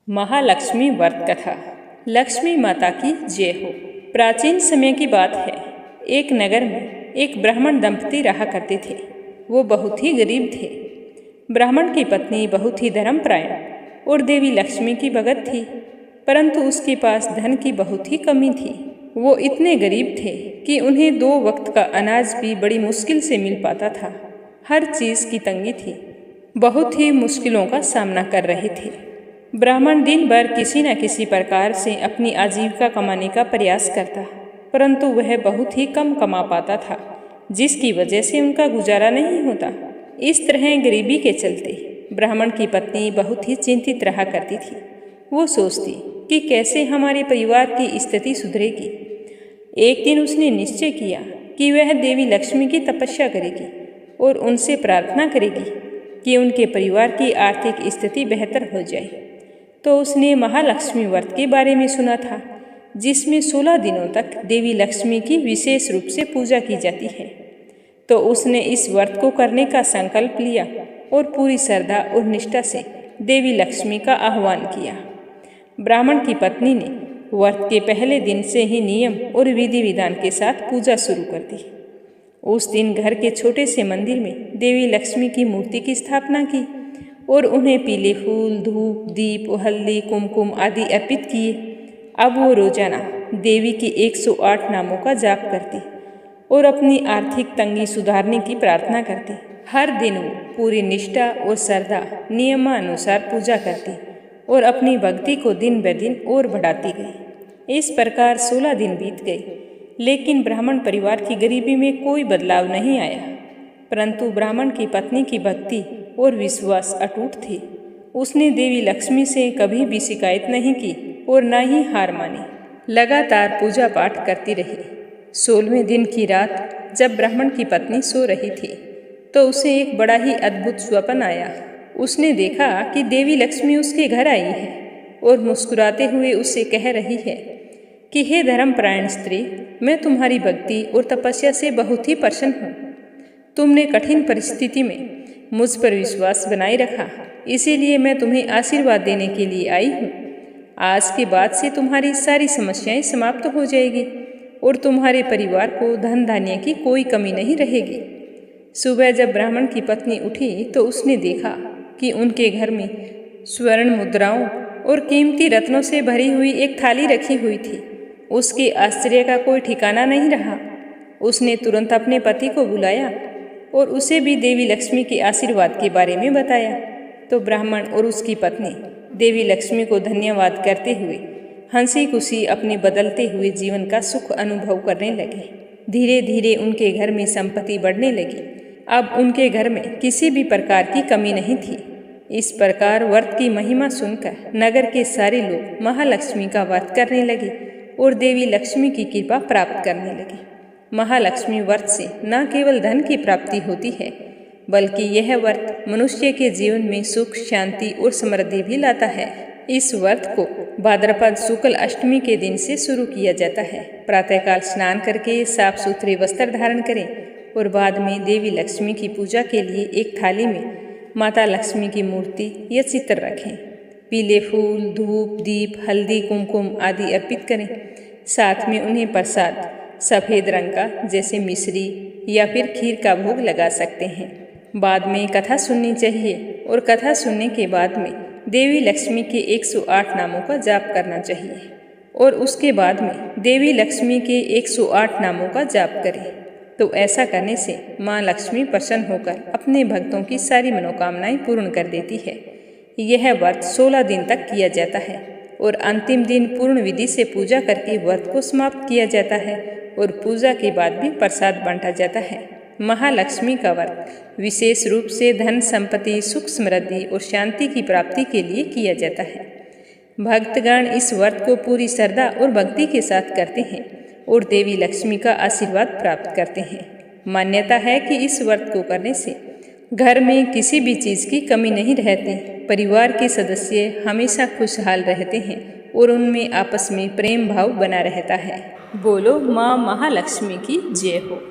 महालक्ष्मी व्रत कथा। लक्ष्मी माता की जय हो। प्राचीन समय की बात है। एक नगर में एक ब्राह्मण दंपति रहा करते थे। वो बहुत ही गरीब थे। ब्राह्मण की पत्नी बहुत ही धर्मपरायण और देवी लक्ष्मी की भगत थी, परंतु उसके पास धन की बहुत ही कमी थी। वो इतने गरीब थे कि उन्हें 2 वक्त का अनाज भी बड़ी मुश्किल से मिल पाता था। हर चीज़ की तंगी थी। बहुत ही मुश्किलों का सामना कर रहे थे। ब्राह्मण दिन भर किसी न किसी प्रकार से अपनी आजीविका कमाने का प्रयास करता, परंतु वह बहुत ही कम कमा पाता था, जिसकी वजह से उनका गुजारा नहीं होता। इस तरह गरीबी के चलते ब्राह्मण की पत्नी बहुत ही चिंतित रहा करती थी। वो सोचती कि कैसे हमारे परिवार की स्थिति सुधरेगी। एक दिन उसने निश्चय किया कि वह देवी लक्ष्मी की तपस्या करेगी और उनसे प्रार्थना करेगी कि उनके परिवार की आर्थिक स्थिति बेहतर हो जाए। तो उसने महालक्ष्मी व्रत के बारे में सुना था, जिसमें 16 दिनों तक देवी लक्ष्मी की विशेष रूप से पूजा की जाती है। तो उसने इस व्रत को करने का संकल्प लिया और पूरी श्रद्धा और निष्ठा से देवी लक्ष्मी का आह्वान किया। ब्राह्मण की पत्नी ने व्रत के पहले दिन से ही नियम और विधि विधान के साथ पूजा शुरू कर दी। उस दिन घर के छोटे से मंदिर में देवी लक्ष्मी की मूर्ति की स्थापना की और उन्हें पीले फूल, धूप, दीप, हल्दी, कुमकुम आदि अर्पित किए। अब वो रोजाना देवी की 108 नामों का जाप करती और अपनी आर्थिक तंगी सुधारने की प्रार्थना करती। हर दिन वो पूरी निष्ठा और श्रद्धा नियमानुसार पूजा करती और अपनी भक्ति को दिन ब दिन और बढ़ाती गई। इस प्रकार 16 दिन बीत गए, लेकिन ब्राह्मण परिवार की गरीबी में कोई बदलाव नहीं आया, परंतु ब्राह्मण की पत्नी की भक्ति और विश्वास अटूट थे। उसने देवी लक्ष्मी से कभी भी शिकायत नहीं की और न ही हार मानी। लगातार पूजा पाठ करती रही। 16वें दिन की रात जब ब्राह्मण की पत्नी सो रही थी, तो उसे एक बड़ा ही अद्भुत स्वप्न आया। उसने देखा कि देवी लक्ष्मी उसके घर आई है और मुस्कुराते हुए उससे कह रही है कि हे धर्मपरायण स्त्री, मैं तुम्हारी भक्ति और तपस्या से बहुत ही प्रसन्न हूँ। तुमने कठिन परिस्थिति में मुझ पर विश्वास बनाए रखा, इसीलिए मैं तुम्हें आशीर्वाद देने के लिए आई हूँ। आज के बाद से तुम्हारी सारी समस्याएं समाप्त हो जाएगी और तुम्हारे परिवार को धन धान्य की कोई कमी नहीं रहेगी। सुबह जब ब्राह्मण की पत्नी उठी तो उसने देखा कि उनके घर में स्वर्ण मुद्राओं और कीमती रत्नों से भरी हुई एक थाली रखी हुई थी। उसके आश्चर्य का कोई ठिकाना नहीं रहा। उसने तुरंत अपने पति को बुलाया और उसे भी देवी लक्ष्मी के आशीर्वाद के बारे में बताया। तो ब्राह्मण और उसकी पत्नी देवी लक्ष्मी को धन्यवाद करते हुए हंसी खुशी अपने बदलते हुए जीवन का सुख अनुभव करने लगे। धीरे धीरे उनके घर में संपत्ति बढ़ने लगी। अब उनके घर में किसी भी प्रकार की कमी नहीं थी। इस प्रकार व्रत की महिमा सुनकर नगर के सारे लोग महालक्ष्मी का व्रत करने लगे और देवी लक्ष्मी की कृपा प्राप्त करने लगे। महालक्ष्मी व्रत से न केवल धन की प्राप्ति होती है, बल्कि यह व्रत मनुष्य के जीवन में सुख, शांति और समृद्धि भी लाता है। इस व्रत को भाद्रपद शुक्ल अष्टमी के दिन से शुरू किया जाता है। प्रातःकाल स्नान करके साफ सुथरे वस्त्र धारण करें और बाद में देवी लक्ष्मी की पूजा के लिए एक थाली में माता लक्ष्मी की मूर्ति या चित्र रखें। पीले फूल, धूप, दीप, हल्दी, कुमकुम आदि अर्पित करें। साथ में उन्हें प्रसाद सफ़ेद रंग का जैसे मिश्री या फिर खीर का भोग लगा सकते हैं। बाद में कथा सुननी चाहिए और कथा सुनने के बाद में देवी लक्ष्मी के 108 नामों का जाप करना चाहिए और उसके बाद में देवी लक्ष्मी के 108 नामों का जाप करें। तो ऐसा करने से माँ लक्ष्मी प्रसन्न होकर अपने भक्तों की सारी मनोकामनाएं पूर्ण कर देती है। यह व्रत 16 दिन तक किया जाता है और अंतिम दिन पूर्ण विधि से पूजा करके व्रत को समाप्त किया जाता है और पूजा के बाद भी प्रसाद बांटा जाता है। महालक्ष्मी का व्रत विशेष रूप से धन संपत्ति, सुख, समृद्धि और शांति की प्राप्ति के लिए किया जाता है। भक्तगण इस व्रत को पूरी श्रद्धा और भक्ति के साथ करते हैं और देवी लक्ष्मी का आशीर्वाद प्राप्त करते हैं। मान्यता है कि इस व्रत को करने से घर में किसी भी चीज़ की कमी नहीं रहती। परिवार के सदस्य हमेशा खुशहाल रहते हैं और उनमें आपस में प्रेम भाव बना रहता है। बोलो माँ महालक्ष्मी की जय हो।